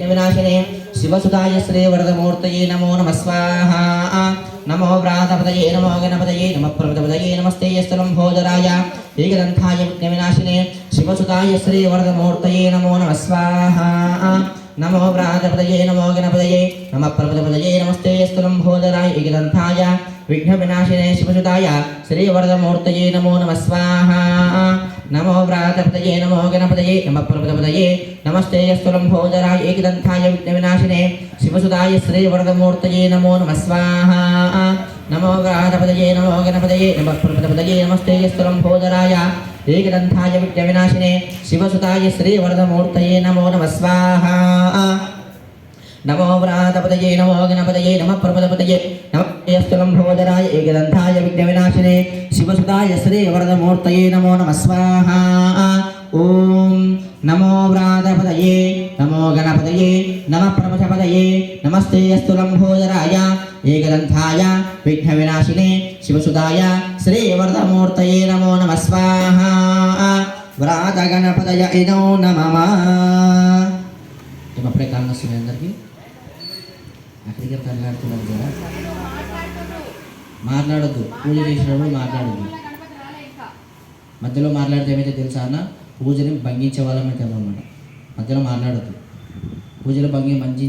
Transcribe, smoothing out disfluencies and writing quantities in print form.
विघ्नविनाशिने शिवसुताय श्रीवरदमूर्तये नमो नमः स्वाहा नमो व्रातपदये नमो गणपतये नमः प्रमदपदये नमस्ते स्थलम्भोदराय एकदन्ताय विघ्नविनाशिने शिवसुताय श्रीवरदमूर्तये नमो नमः स्वाहा नमो व्रातपदये नमो गणपतये नमः प्रमदपदये नमस्ते स्थलम्भोदराय एकदन्ताय विघ्नविनाशिने शिवसुताय श्रीवरदमूर्तये नमो नमः स्वाहा नमो व्रातपदये नमो गणपतये नमः प्रमदपदये नमस्ते स्थलम्भोदराय एकदन्ताय विघ्नविनाशिने शिवसुताय श्रीवरदमूर्तये नमो नमः स्वाहा नमो व्रातपदये नमो गणपतये नमः प्रमदपदये नमस्ते स्थलम्भोदराय एकदन्ताय विघ्नविनाशिने शिवसुताय श्रीवरदमूर्तये नमो नमः स्वाहा नमो व्रातपदये नमो गणपतये नमः प्रमदपदये नमः स्थलम्भोदराय एकदन्ताय विघ्नविनाशिने शिवसुताय श्रीवरदमूर्तये नमो नमः स्वाहा ओम नमो व्रातपदये नमो गणपतये नमः प्रमदपदये नमस्ते स्थलम्भोदराय एकदन्ताय विघ्नविनाशिने शिवसुताय श्रीवरदमूर्तये नमो नमः स्वाहा व्रातगणपतये नमो नमः అప్పుడే కాలం వస్తుంది అందరికీ అక్కడికి తరలాడుతున్నారు కదా మాట్లాడద్దు పూజ చేసినప్పుడు మాట్లాడద్దు మధ్యలో మాట్లాడితే ఏమైతే తెలుసా అన్న పూజని భంగించే వాళ్ళమైతే అన్నమాట మధ్యలో మాట్లాడద్దు పూజలో భంగి మంచి